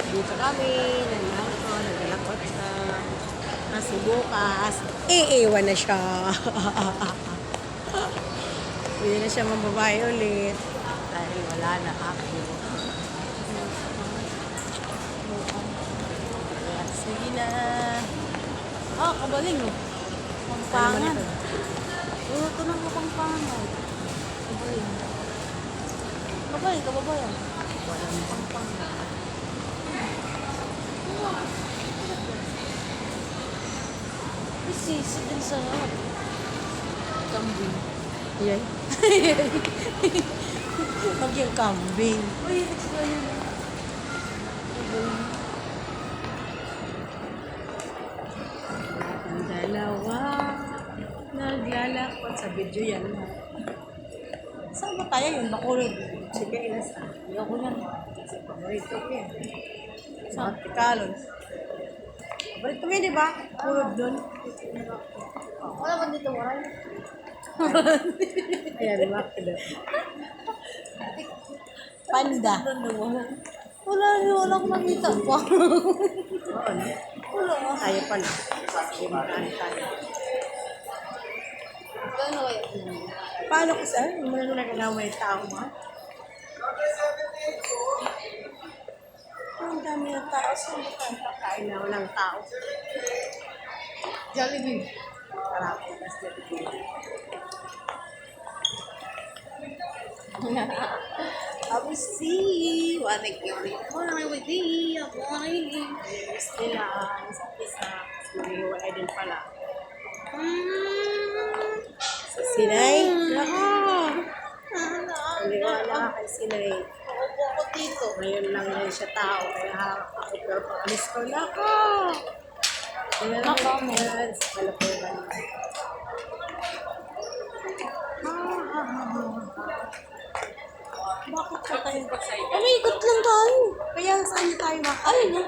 Dito kami, naglalakot siya. Kasi bukas, iiwan na siya. Pwede na siya mababae ulit. Dahil wala na ako. Sige na. Ah, kabaling oh. Pangpangan. Ano Oo, ito na nga pangpangan. Kabaling. Kabaling, kababayan. Walang Pangpangan. Sisi din sa kambing. yan. Pag yung kambing. Uy, extra yun. Kabaling. Ang dalawa. Naglalakot sa video yan. Saan ba tayo yun? Bakulod. Sige, inas. Ayoko yan. Kasi paborito ko yan. Sa Tikalon. Paborito mo yun, di ba? Kulod dun. Wala ba dito, Waray? Ayan, makdo. Panda. Wala akong nakita pa. Oo, no? Wala nga. Tayo pala. Sige, magkano tayo. Gano'n kaya? Paano ko, sir? Hindi mo na nung nagkagawa yung tao mo? Ang dami ng tao. Saan ba tayo kakain na walang tao? Jollibee. Parang mas Jollibee. Abu si, wanag yun. Wanag with thee, ako ay. Yes, nila. Isa't isa. Sumiliwalay din pala. Sa Sinay. Nako! Sumiliwala kay Sinay. Opo ako dito. Ngayon lang din siya tao. Kaya ako pero pag alis ko, nako! Kaya lang Nako. yan. Sa kalapuran. Bakit ka tayo? Umikot lang tayo. Kaya saan tayo ba? Ayun na.